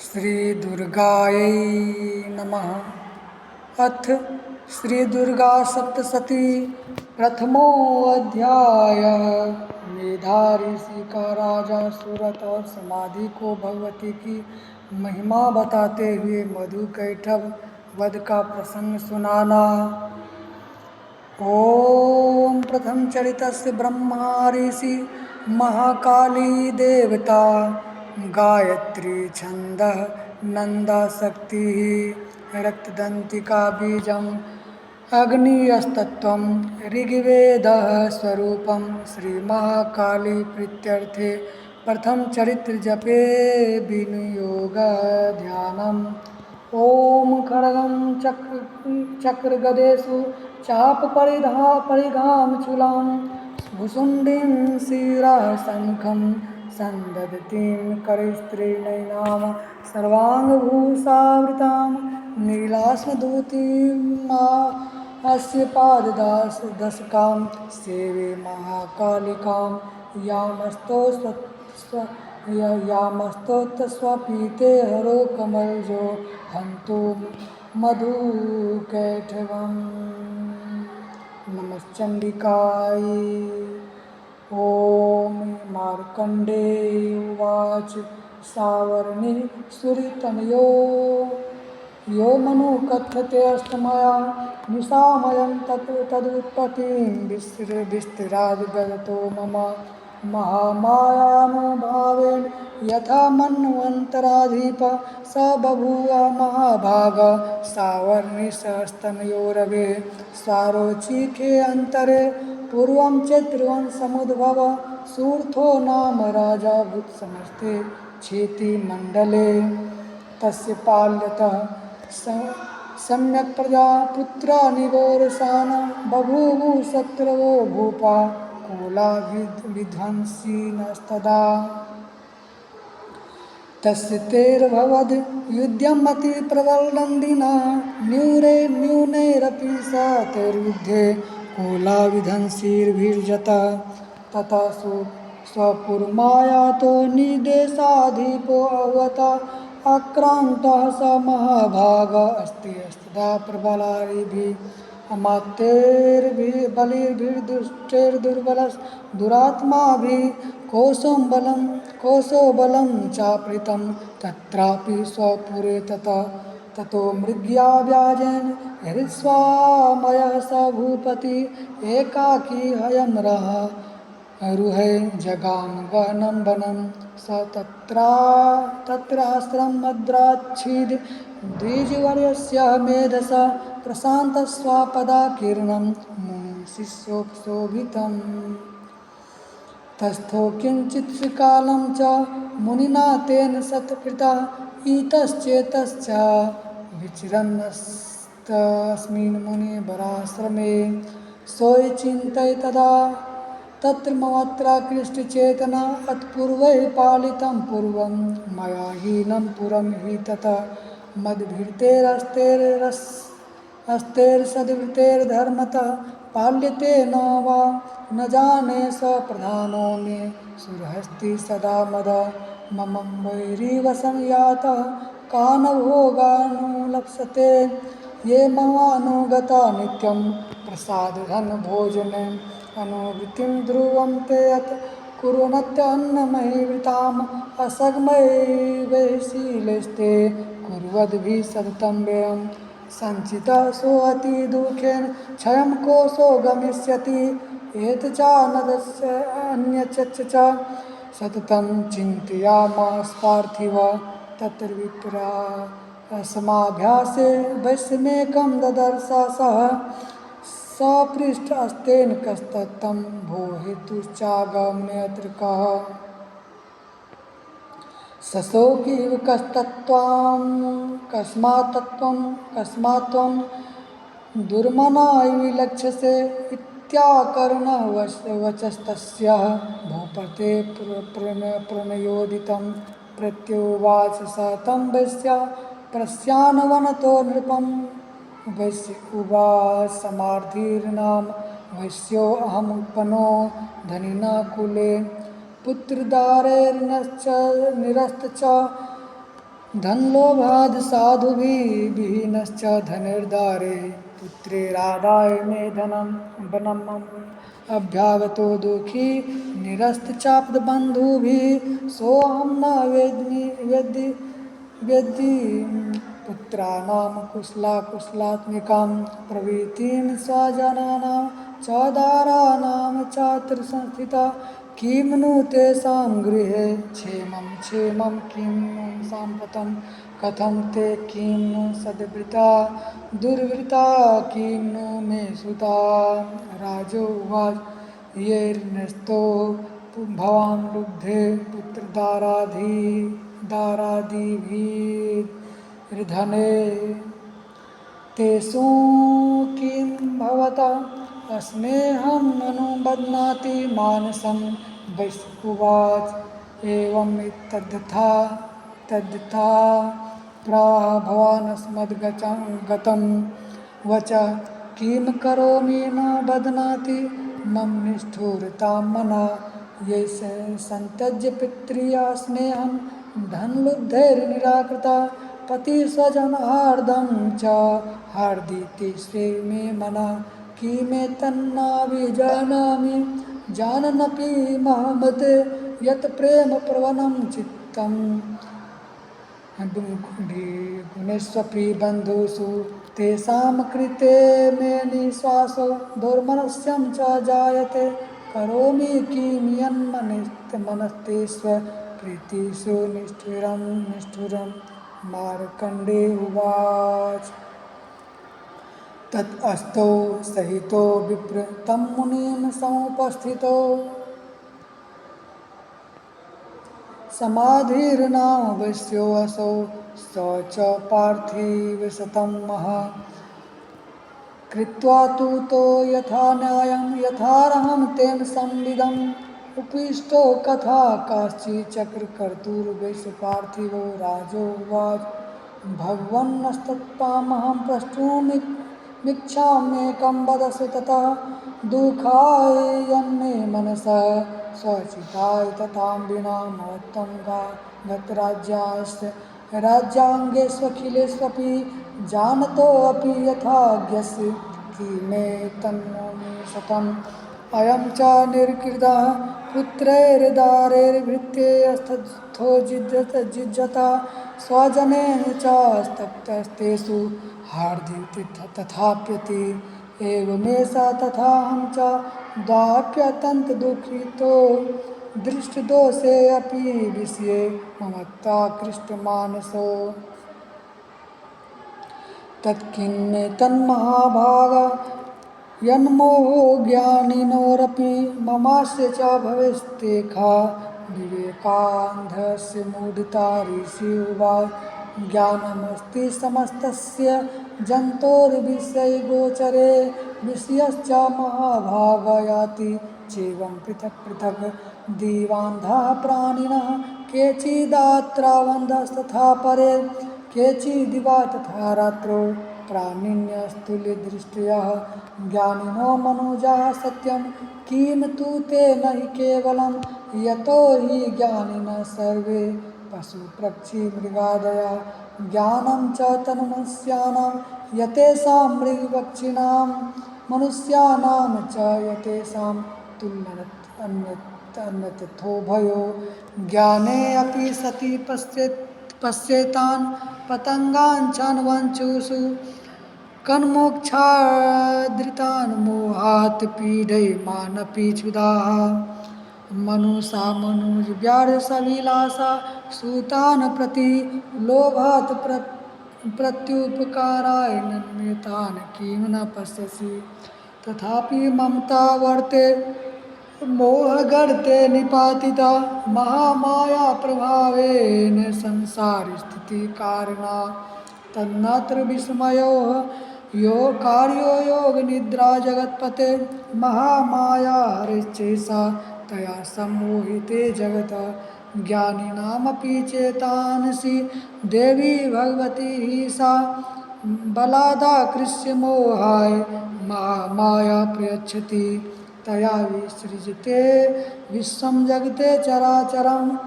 श्री दुर्गायै नमः। अथ श्री दुर्गा सप्तशती प्रथमोऽध्यायः। मेधा ऋषि का राजा सूरत और समाधि को भगवती की महिमा बताते हुए मधु कैटभ वध का प्रसंग सुनाना। ओम प्रथम चरितस्य ब्रह्मा ऋषि महाकाली देवता गायत्री छंदः नंदा शक्ति रक्तदंतिका बीजम अग्नियस्तत्वं ऋग्वेदः स्वरूपं श्री महाकाली प्रीत्यर्थे प्रथम चरित्र जपे विनियोग ध्यानम्। ओम खड्गं चक्रगदेषु चापपरिघां चूलां भुसुण्डीं शिरः शङ्खं सन्दधतीं करस्त्रीणैनां सर्वाङ्गभूषावृतां नीलास्मदूतीमास्य पाददशकां सेवे महाकालिकां यामस्तोत्स्वपीते हरो कमलजो हन्तु मधुकैटभम्। नमश्चण्डिकाय। ॐ मार्कण्डेय उवाच सावर्णिः सुरतनयो यो मनु कथ्यते अष्टमया निशामयं तदुत्पत्तिं विस्तिराद्गतो मम महामायानुभावेन यथा मन्वन्तराधिप स बभूव महाभाग सावर्णिशस्तनयोरवे स्वारोचिखे अन्तरे पूर्वं चैत्रवंशमुद्भव सूर्थो नाम राजा भूत्समस्ते क्षेतिमण्डले तस्य पाल्यतः सम्यक् प्रजा पुत्रा निगोरसान बभूवुः शत्रवो भूपा कुलाविध्वंसिनस्तदा तस्य तेर्भवद् युध्यम् अतिप्रबलनन्दिना न्यूनैरपि स तैर्युद्धे कुलाविध्वंसिभिर्जता ततः स्वपुरमायातो निदेशाधिपो अवता आक्रान्तः स महाभागः अस्ति अस्तदा प्रबलारिभिः अमात्यैर्बलिर्भिर्दुष्टैर्दुर्बलः कोशो बलं चापृतं तत्रापि स्वपुरे ततो मृग्या व्याजेन हृत्स्वामयः स भूपति एकाकी हयं रुहे जगाम गहनं वनं स तत्राश्रमद्राच्छीद द्विजवर्यस्य मेधसा प्रशान्तस्वापदाकीर्णं मुनिशिष्योपशोभितम् तस्थो किञ्चित्कालं च मुनिना तेन सत्कृता इतश्चेतश्च विचरन्नस्तस्मिन् मुनिवराश्रमे सोऽचिन्तय तदा तत्र ममत्राकृष्टचेतना अत्पूर्वैः पालितं पूर्वं मया हीनं पुरं हि तथा मद्भिर्तेरस्तेर्सद्भिर्तेर्धर्मतः पाल्यते न वा न जाने स प्रधानो मे सुरहस्ति सदा मदा मम वैरिवशं यातः कान् भोगानुलप्सते ये ममानुगता नित्यं प्रसादधनभोजने अनुवृत्तिं ध्रुवं ते यत् कुर्वन्त्यन्नमहीवृताम् असगमैवशीलैस्ते कुर्वद्भिः सततं व्ययम् सञ्चितः सोऽति दुःखेन क्षयं कोशो गमिष्यति एतच्चानदस्य अन्यच्च सततं चिन्तयामास पार्थिव तत्र विप्रा समाभ्यासे वैश्यमेकं ददर्श सः सपृष्ठस्तेन कस्तत्तं भो हेतुश्चागम्यत्र कः सशोकीव कस्मात् त्वं दुर्मना विलक्षसे इत्याकर्णः वचस्तस्याः भूपते प्रणयोदितं प्रत्युवाच स तं वैश्या प्रस्यान्वनतो नृपं वैश्य उवाच समार्धिर्नाम वैश्योऽहमुत्पन्नो धनिना कुले पुत्रदारैर्निरस्त च धनलोभाद् साधुभिः विहीनश्च धनुर्धारे पुत्रेरादाय मे धनं वनम् अभ्यागतो दुःखी निरस्तचापबन्धुभिः सोऽहं न वेद्मि पुत्राणां कुशलात्मिकां प्रवृत्तिं स्वजनानां च दाराणां चात्रसंस्थिता किं नु तेषां गृहे क्षेमं किं नु साम्प्रतं कथं ते किं नु सद्वृता दुर्वृता किं नु मे सुता राजोवाच येर्नस्तो भवान् लुब्धे पुत्रदारादिभिर्धने तेषु किं भवता अस्मेहं ननु बध्नाति मानसं वैश्वाच तद्यथा प्राह भवानस्मद्गतं वच किं करोमि न बध्नाति मम निष्ठुरतां मना ये संत्यज्य पितृया स्नेहं धनलुब्धैर्निराकृता पतिस्वजनहार्दं च हार्दिति स्वे मे मना किमेतन्नाभिजानामि जानन्नपि महमते यत् प्रेमप्रवणं चित्तं गुणेष्वपि बन्धुषु तेषां कृते मे निःश्वासो दुर्मनस्यं च जायते करोमि किं यन्मनस्तेष्व प्रीतिषु निष्ठुरं मार्कण्डे उवाच तत् अस्तौ सहितो विप्र तं मुनिं समुपस्थितो समाधिर्नाम वैश्योऽसौ स च पार्थिवशतं महा कृत्वा तूतो यथा न्यायं यथार्हं तेन संविदम् उपविष्टो कथा काश्चिच्चक्रकर्तुर्वैश्यपार्थिवो राजोवाच भगवन्नस्तत्त्वामहं प्रष्टुमिच्छाम्येकं वदसु ततः दुःखाय यन्मे मनसः स्वचिताय तथां विना महत्त्वं गतराज्यास्य राज्याङ्गेष्वखिलेष्वपि जानतोऽपि यथाज्ञस्य किमेतन्नोमि शतम् अयं च निर्कृतः पुत्रैर्दारैर्भृत्यैस्तस्थो जिज्जता स्वजनेन च स्तप्तस्तेषु हार्दिति तथाप्यति एवमेषा तथाहं च दाप्यत्यन्तदुःखितो दृष्टदोषे अपि विषये ममत्वाकृष्टमानसो तत्किन्मे तन्महाभाग यन्मोहो ज्ञानिनोरपि ममास्य च भवेस्तेखा विवेकान्धस्य मूढता ऋषि उवाच ज्ञानमस्ति समस्तस्य जन्तोर्विषयगोचरे विषयश्च महाभागयाति चैवं पृथक् पृथक् दिवान्धाः प्राणिनः केचिदात्रावन्धस्तथा परे केचिदिवा तथा रात्रौ प्राणिन्यस्तुल्यदृष्ट्यः ज्ञानिनो मनुजाः सत्यं किं तु ते न हि केवलं यतो हि ज्ञानिनः सर्वे पशुपक्षिमृगादयः ज्ञानं च तन्मनुष्याणां यतेषां मृगपक्षिणां मनुष्याणां च यतेषां तुल्यन्यथोभयो ज्ञाने अपि सति पश्येतान् पतङ्गान् वंचुषु कन्मोक्षादृतान् मोहात् पीडयमानपि क्षुधाः मनुषा मनुजव्यासविलासा सूतान् प्रति लोभात् प्रत्युपकाराय नम्यतान् किं न पश्यसि तथापि ममता वर्ते मोहगर्ते निपातिता महामाया प्रभावेन संसारस्थितिकारिणा तन्नात्र विस्मयो यो कार्यो योगनिद्रा जगत्पते महामाया हरिश्चेषा तया सम्मोहिते जगत ज्ञानिनामपि चेतांसि देवी भगवती सा बलादाकृष्य मोहाय महामाया प्रयच्छति तया विसृजते विश्वं जगते चराचरम्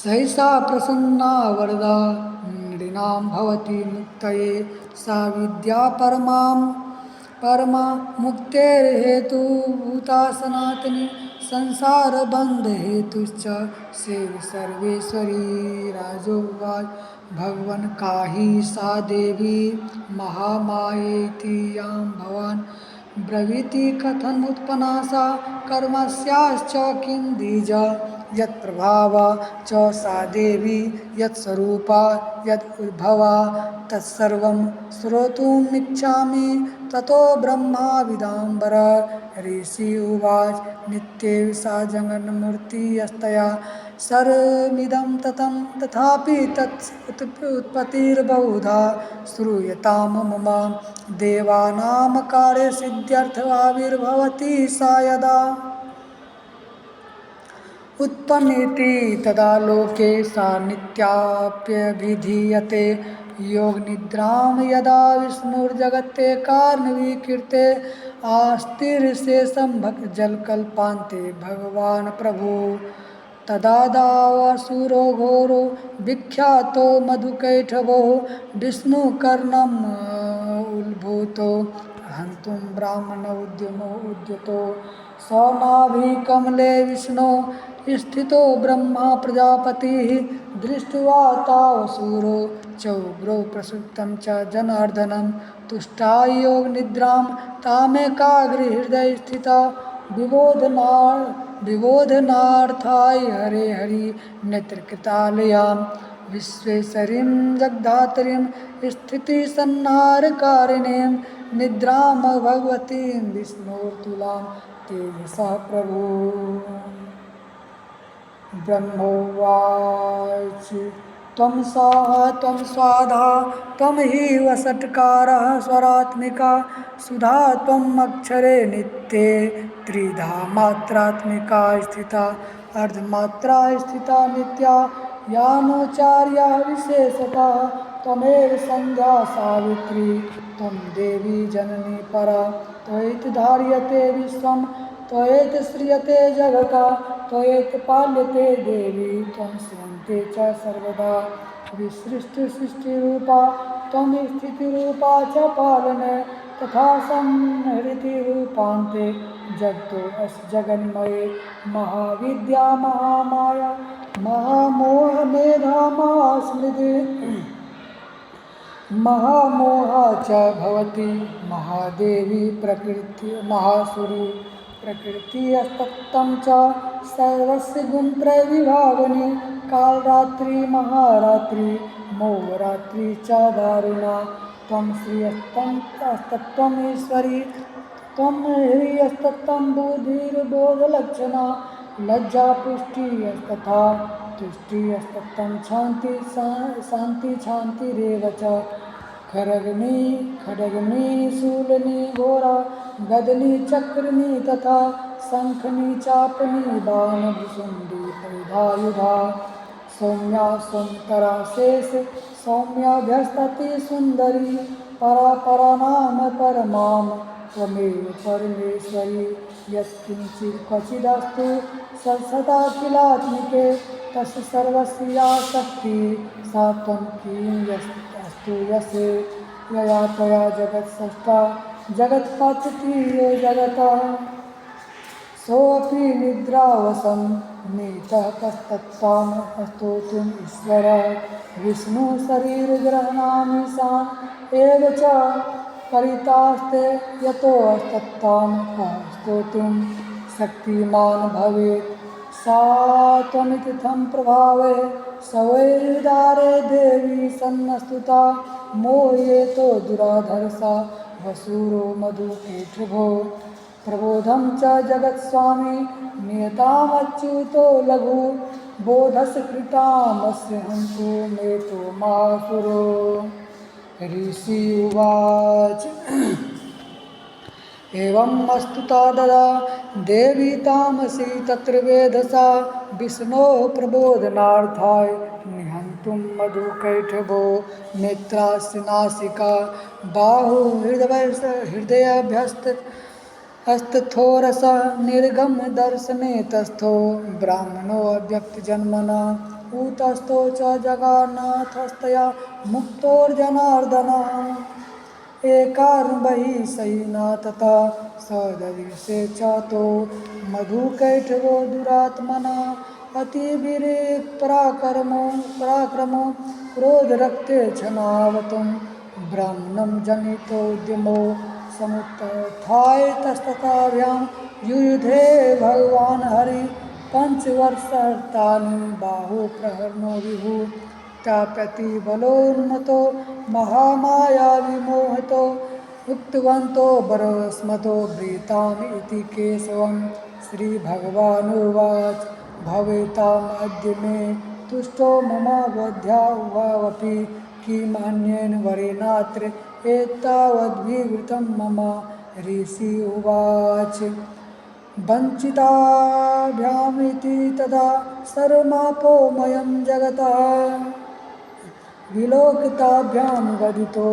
सहसा प्रसन्ना वरदा नृणां भवति मुक्तये सा विद्या परमा मुक्तेर्हेतुभूता सनातनी संसारबन्धहेतुश्च शिव सर्वेश्वरी राजोवाच भगवन् काहि सा देवी महामायेति यां भवान् ब्रवीति कथमुत्पन्ना सा कर्मस्याश्च किं द्विज यत्प्रभावा च सा देवी यत्स्वरूपा यदुद्भवा तत्सर्वं श्रोतुमिच्छामि ततो ब्रह्माविदाम्बर ऋषि उवाच नित्येव सा जगन्मूर्तिस्तया सर्वमिदं ततं तथापि उत्पत्तिर्बहुधा श्रूयतां मम देवानां कार्यसिद्ध्यर्थाविर्भवति सा यदा उत्पन्नेति तदा लोके सा नित्याप्यभिधीयते योगनिद्रां यदा विष्णुर्जगते कारणविकीर्ते आस्तिर्शेषं भक्तजलकल्पान्ते भगवान् प्रभु तदा दावासुरो घोरो विख्यातो मधुकैटभो विष्णुकर्णम् उद्भूतो हन्तुं ब्राह्मण उद्यमो उद्यतो सौनाभिकमले विष्णो स्थितो ब्रह्मा प्रजापतिः दृष्ट्वा तावसूरो चौग्रो प्रसुप्तं च जनार्दनं तुष्टाय योगनिद्रां तामेकाग्रहृदयस्थिता विबोधनार्थाय हरे हरि नेत्रकृतालयां विश्वेश्वरीं जगद्धात्रीं स्थितिसंहारकारिणीं निद्रां भगवतीं विष्णोर्तुलां तेजसा प्रभु ब्रह्मोवाच त्वं स्वाहा त्वं स्वाधा त्वं हि वषट्कारः स्वरात्मिका सुधा त्वम् अक्षरे नित्ये त्रिधा मात्रात्मिका स्थिता अर्धमात्रा स्थिता नित्या यानोचार्या विशेषतः त्वमेव संध्या सावित्री त्वं देवी जननी परा त्वयैत धार्यते विश्वं त्वयैत श्रियते जगता त्वयैत पाल्यते देवी त्वं श्रियन्ते च सर्वदा विसृष्टसृष्टिरूपा त्वं स्थितिरूपा च पालने तथा संहृतिरूपान्ते जगतो अस् जगन्मये महाविद्या महामाया महामोहमेधा महास्मृति महामोहा च भवति महादेवी प्रकृति महासुरी प्रकृतिस्तत्तं च सर्वस्य गुणत्रयविभावनी कालरात्रि महारात्रि मोहरात्रि च दारुणा त्वं श्रियस्तत्त्वं ईश्वरी त्वं ह्रियस्तत्त्वं बुद्धिर्बोधलक्षणा लज्जा पुष्टिस्तथा तुष्टिस्तत्त्वं शान्ति शान्तिरेव च खड्गनी शूलनी घोरा गदनी चक्रनी तथा शंखनी चापनी बाणभुसुंडी परिधायुधा सौम्या सौंतरा शेष सौम्याभ्यस्तति सुंदरी परा परा नाम परमाम त्वमेव परमेश्वरी यत्किंचित् क्वचिदस्तु सदा किलात्मिके तस्य सर्वस्य या शक्तिः सा त्वं किं यस्तु यसे यया त्वया जगत्सृष्टा जगत्पतिः यो जगतः सोऽपि निद्रावसं नीतः कस्तत्त्वां स्तोतुम् ईश्वरः विष्णुः शरीरग्रहणामीशान एव च परितास्ते यतोस्तत्त्वां कः स्तोतुं शक्तिमान् भवेत् सा त्वमित्थं प्रभावे सवैर्दारे देवी सन्नस्तुता मोह्येतो दुराधर्षा वसूरो मधुकेटभो प्रबोधं च जगत्स्वामी नियतामच्युतो लघु बोधस्कृतामस्य हन्तु मे तो मासुरो ऋषि उवाच एवम् स्तुता ददा देवी तामसी तत्र वेधसा विष्णोः प्रबोधनार्थाय निहन्तुं मधुकैटभो नेत्रास्य नासिका बाहु हृदयाभ्यस्त हस्तथोरसः निर्गम दर्शने तस्थो ब्राह्मणो अव्यक्तजन्मना ऊतस्थो च जगन्नाथस्तया मुक्तोर्जनार्दनः एकार्बहि सैना तथा सदृशे चातो मधुकैटभो दुरात्मना पराक्रमो क्रोधरक्ते छनावतुं ब्राह्मणं जनितोद्यमो समुत्थाय तस्तताभ्यां युयुधे भगवान् हरि पंचवर्षार्तानि बाहुप्रहरणो विभुः ताप्यति बलोन्मतो महामाया विमोहितो उक्तवन्तो वरस्मतो ब्रीताम् इति केशवं श्रीभगवानुवाच भवेताम् अद्य मे तुष्टो मम वध्यावपि किमन्येन वरेणात्र एतावद्विवृतं मम ऋषि उवाच वञ्चिताभ्यामिति तदा सर्वमापोमयं जगतः विलोकिताभ्यां वदितो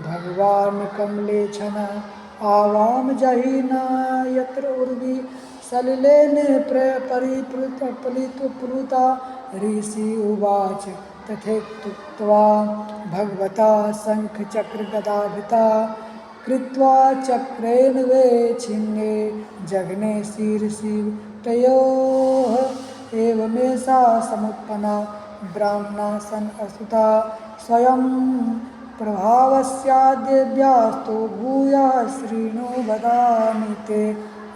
भगवान् कमलेक्षण आवां जहिना यत्र उर्वी सलिलेन परिप्लुता ऋषि उवाच तथेत्युक्त्वा भगवता शङ्खचक्रगदाभिता कृत्वा चक्रेण वेच्छिन्ने जघने शिरसि तयोः एवमेषा समुत्पन्ना ब्राह्मणा सन् असुता स्वयं प्रभावस्याद्यव्यास्तो भूयः शृणु वदामि ते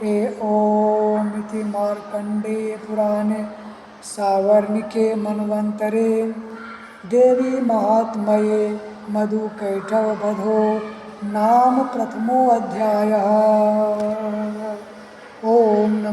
ॐ इति मार्कण्डेयपुराणे सावर्णिके मन्वन्तरे देवी महात्म्ये मधुकैटभवधो नाम प्रथमोऽध्यायः। ॐ नमः।